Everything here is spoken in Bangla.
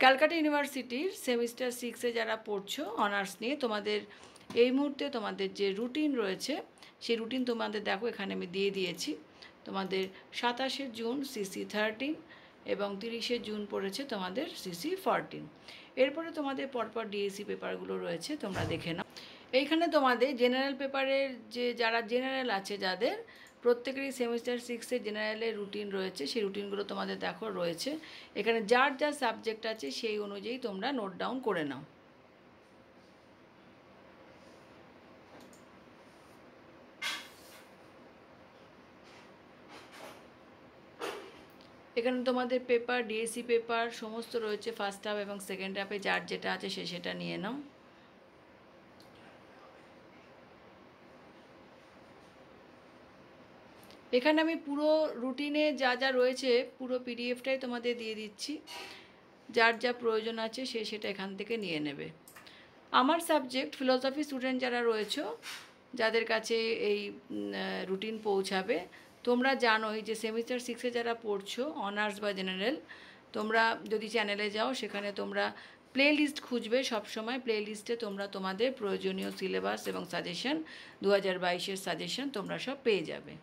ক্যালকাটা ইউনিভার্সিটির সেমিস্টার 6-এ যারা পড়ছো অনার্স নিয়ে, তোমাদের এই মুহূর্তে তোমাদের যে রুটিন রয়েছে সেই রুটিন তোমাদের দেখো এখানে আমি দিয়ে দিয়েছি। তোমাদের 27শে জুন সিসি 13 এবং 30শে জুন পড়েছে তোমাদের সিসি 14। এরপরে তোমাদের পরপর ডিএসসি পেপারগুলো রয়েছে, তোমরা দেখে নাও। এইখানে তোমাদের জেনারেল পেপারের যে যারা জেনারেল আছে যাদের প্রত্যেকেরই সেমিস্টার 6-এ জেনারেলের রুটিন রয়েছে, সেই রুটিনগুলো তোমাদের দেখো রয়েছে এখানে। যার যা সাবজেক্ট আছে সেই অনুযায়ী তোমরা নোট ডাউন করে নাও। এখানে তোমাদের পেপার ডিএসসি পেপার সমস্ত রয়েছে, ফার্স্ট হাফ এবং সেকেন্ড হাফে যার যেটা আছে সেটা নিয়ে নাও। এখানে আমি পুরো রুটিনে যা যা রয়েছে পুরো পিডিএফটাই তোমাদের দিয়ে দিচ্ছি, যার যা প্রয়োজন আছে সেটা এখান থেকে নিয়ে নেবে। আমার সাবজেক্ট ফিলোসফি স্টুডেন্ট যারা রয়েছে, যাদের কাছে এই রুটিন পৌঁছাবে, তোমরা জানোই যে সেমিস্টার 6-এ যারা পড়ছো অনার্স বা জেনারেল, তোমরা যদি চ্যানেলে যাও সেখানে তোমরা প্লে লিস্ট খুঁজবে সবসময়। প্লে লিস্টে তোমরা তোমাদের প্রয়োজনীয় সিলেবাস এবং সাজেশন 2022-এর সাজেশন তোমরা সব পেয়ে যাবে।